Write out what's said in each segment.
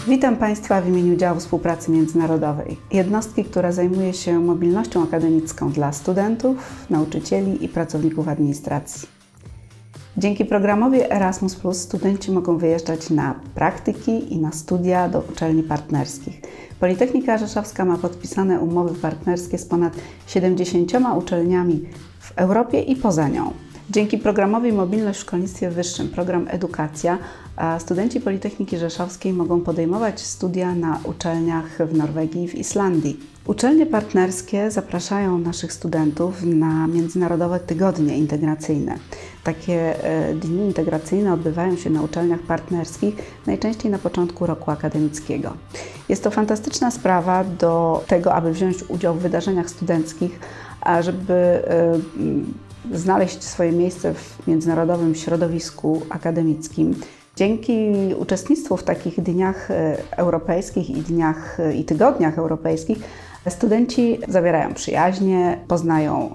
Witam Państwa w imieniu Działu Współpracy Międzynarodowej, jednostki, która zajmuje się mobilnością akademicką dla studentów, nauczycieli i pracowników administracji. Dzięki programowi Erasmus+ studenci mogą wyjeżdżać na praktyki i na studia do uczelni partnerskich. Politechnika Rzeszowska ma podpisane umowy partnerskie z ponad 70 uczelniami w Europie i poza nią. Dzięki programowi Mobilność w szkolnictwie wyższym, program Edukacja, studenci Politechniki Rzeszowskiej mogą podejmować studia na uczelniach w Norwegii i w Islandii. Uczelnie partnerskie zapraszają naszych studentów na międzynarodowe tygodnie integracyjne. Takie dni integracyjne odbywają się na uczelniach partnerskich najczęściej na początku roku akademickiego. Jest to fantastyczna sprawa do tego, aby wziąć udział w wydarzeniach studenckich, a żeby znaleźć swoje miejsce w międzynarodowym środowisku akademickim. Dzięki uczestnictwu w takich dniach europejskich i tygodniach europejskich studenci zawierają przyjaźnie, poznają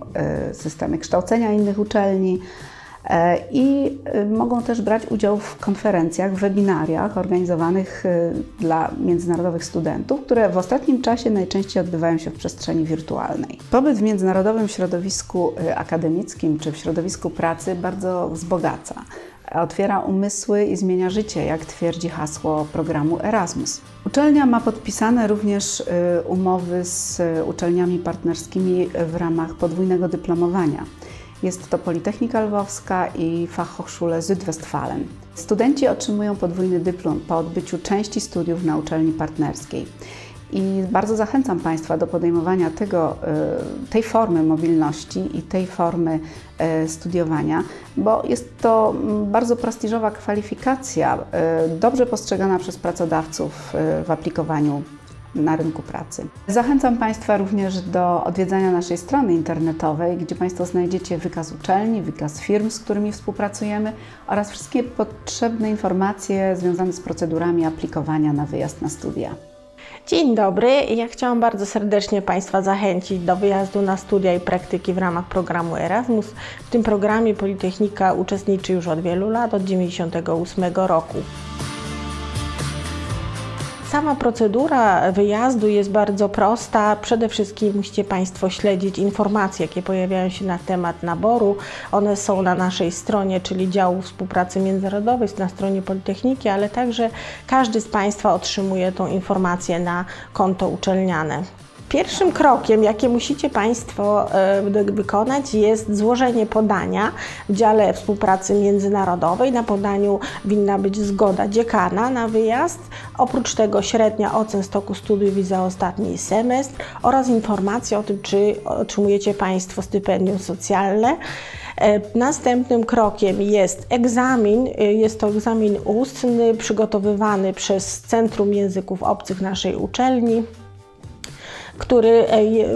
systemy kształcenia innych uczelni i mogą też brać udział w konferencjach, webinariach organizowanych dla międzynarodowych studentów, które w ostatnim czasie najczęściej odbywają się w przestrzeni wirtualnej. Pobyt w międzynarodowym środowisku akademickim czy w środowisku pracy bardzo wzbogaca, otwiera umysły i zmienia życie, jak twierdzi hasło programu Erasmus. Uczelnia ma podpisane również umowy z uczelniami partnerskimi w ramach podwójnego dyplomowania. Jest to Politechnika Lwowska i Fachhochschule Südwestfalen. Studenci otrzymują podwójny dyplom po odbyciu części studiów na uczelni partnerskiej. I bardzo zachęcam Państwa do podejmowania tej formy mobilności i tej formy studiowania, bo jest to bardzo prestiżowa kwalifikacja, dobrze postrzegana przez pracodawców w aplikowaniu na rynku pracy. Zachęcam Państwa również do odwiedzania naszej strony internetowej, gdzie Państwo znajdziecie wykaz uczelni, wykaz firm, z którymi współpracujemy oraz wszystkie potrzebne informacje związane z procedurami aplikowania na wyjazd na studia. Dzień dobry, ja chciałam bardzo serdecznie Państwa zachęcić do wyjazdu na studia i praktyki w ramach programu Erasmus. W tym programie Politechnika uczestniczy już od wielu lat, od 1998 roku. Sama procedura wyjazdu jest bardzo prosta. Przede wszystkim musicie Państwo śledzić informacje, jakie pojawiają się na temat naboru. One są na naszej stronie, czyli Działu Współpracy Międzynarodowej, na stronie Politechniki, ale także każdy z Państwa otrzymuje tą informację na konto uczelniane. Pierwszym krokiem, jakie musicie Państwo wykonać, jest złożenie podania w Dziale Współpracy Międzynarodowej. Na podaniu winna być zgoda dziekana na wyjazd, oprócz tego średnia ocen z toku studiów i za ostatni semestr oraz informacja o tym, czy otrzymujecie Państwo stypendium socjalne. Następnym krokiem jest egzamin. Jest to egzamin ustny przygotowywany przez Centrum Języków Obcych naszej uczelni,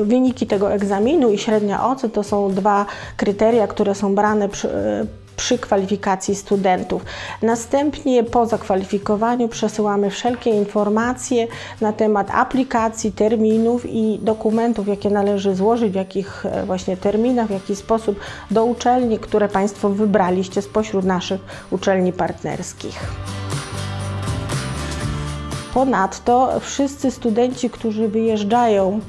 wyniki tego egzaminu i średnia ocen to są dwa kryteria, które są brane przy kwalifikacji studentów. Następnie po zakwalifikowaniu przesyłamy wszelkie informacje na temat aplikacji, terminów i dokumentów, jakie należy złożyć, w jakich właśnie terminach, w jaki sposób do uczelni, które Państwo wybraliście spośród naszych uczelni partnerskich. Ponadto wszyscy studenci, którzy wyjeżdżają,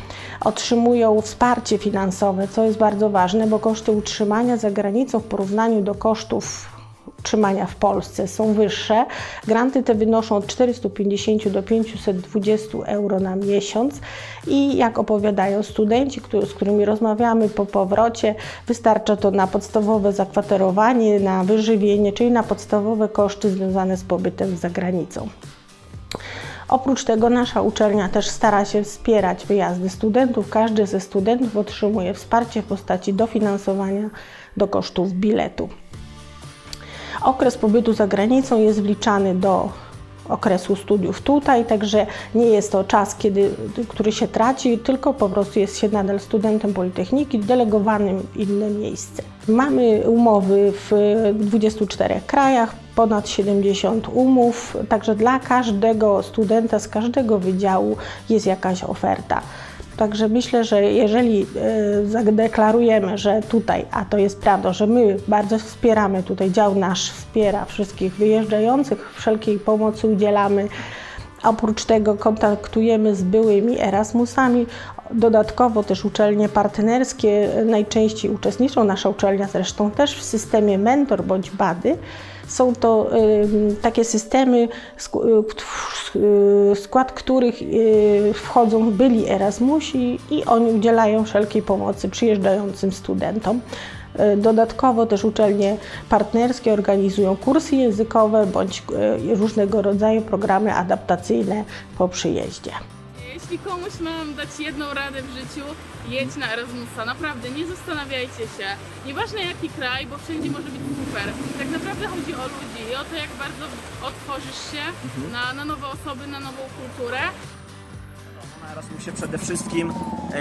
otrzymują wsparcie finansowe, co jest bardzo ważne, bo koszty utrzymania za granicą w porównaniu do kosztów utrzymania w Polsce są wyższe. Granty te wynoszą od 450 do 520 euro na miesiąc i jak opowiadają studenci, z którymi rozmawiamy po powrocie, wystarcza to na podstawowe zakwaterowanie, na wyżywienie, czyli na podstawowe koszty związane z pobytem za granicą. Oprócz tego nasza uczelnia też stara się wspierać wyjazdy studentów. Każdy ze studentów otrzymuje wsparcie w postaci dofinansowania do kosztów biletu. Okres pobytu za granicą jest wliczany do okresu studiów tutaj, także nie jest to czas, który się traci, tylko po prostu jest się nadal studentem Politechniki delegowanym w inne miejsce. Mamy umowy w 24 krajach, ponad 70 umów, także dla każdego studenta z każdego wydziału jest jakaś oferta. Także myślę, że jeżeli zadeklarujemy, że tutaj, a to jest prawda, że my bardzo wspieramy, tutaj dział nasz wspiera wszystkich wyjeżdżających, wszelkiej pomocy udzielamy Oprócz tego kontaktujemy z byłymi Erasmusami. Dodatkowo też uczelnie partnerskie najczęściej uczestniczą, nasza uczelnia zresztą też, w systemie Mentor bądź Buddy. Są to takie systemy, w skład których wchodzą byli Erasmusi i oni udzielają wszelkiej pomocy przyjeżdżającym studentom. Dodatkowo też uczelnie partnerskie organizują kursy językowe bądź różnego rodzaju programy adaptacyjne po przyjeździe. Jeśli komuś mam dać jedną radę w życiu, jedź na Erasmusa. Naprawdę, nie zastanawiajcie się. Nieważne jaki kraj, bo wszędzie może być super. Tak naprawdę chodzi o ludzi i o to, jak bardzo otworzysz się na nowe osoby, na nową kulturę. Na Erasmusie przede wszystkim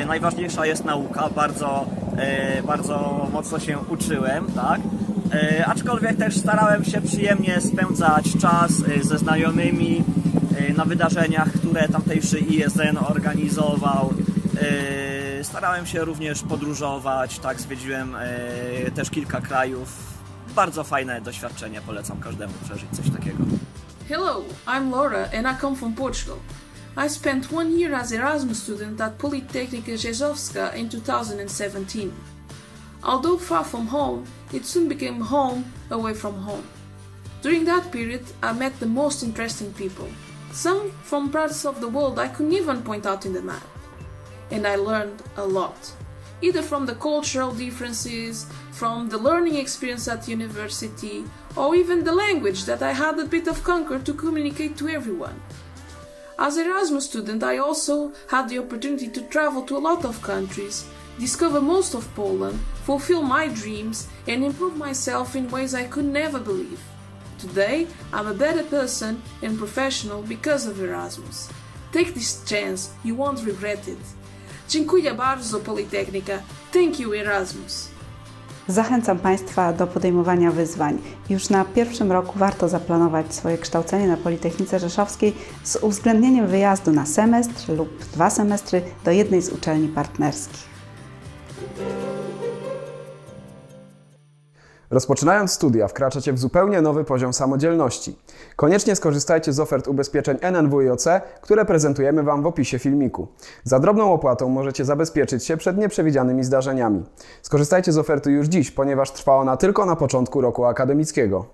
najważniejsza jest nauka. Bardzo mocno się uczyłem, tak? Aczkolwiek też starałem się przyjemnie spędzać czas ze znajomymi na wydarzeniach, które tamtejszy ISN organizował. Starałem się również podróżować, tak, zwiedziłem też kilka krajów. Bardzo fajne doświadczenie, polecam każdemu przeżyć coś takiego. Hello, I'm Laura and I come from Portugal. I spent 1 year as Erasmus student at Politecnica Rzeszowska in 2017. Although far from home, it soon became home away from home. During that period, I met the most interesting people. Some from parts of the world I couldn't even point out in the map. And I learned a lot, either from the cultural differences, from the learning experience at university, or even the language that I had a bit of conquer to communicate to everyone. As Erasmus student, I also had the opportunity to travel to a lot of countries, discover most of Poland, fulfill my dreams, and improve myself in ways I could never believe. Today, I'm a better person and professional because of Erasmus. Take this chance, you won't regret it. Dziękuję bardzo, Politechnika. Thank you, Erasmus. Zachęcam Państwa do podejmowania wyzwań. Już na pierwszym roku warto zaplanować swoje kształcenie na Politechnice Rzeszowskiej z uwzględnieniem wyjazdu na semestr lub 2 semestry do jednej z uczelni partnerskich. Rozpoczynając studia, wkraczacie w zupełnie nowy poziom samodzielności. Koniecznie skorzystajcie z ofert ubezpieczeń NNWiOC, które prezentujemy Wam w opisie filmiku. Za drobną opłatą możecie zabezpieczyć się przed nieprzewidzianymi zdarzeniami. Skorzystajcie z oferty już dziś, ponieważ trwa ona tylko na początku roku akademickiego.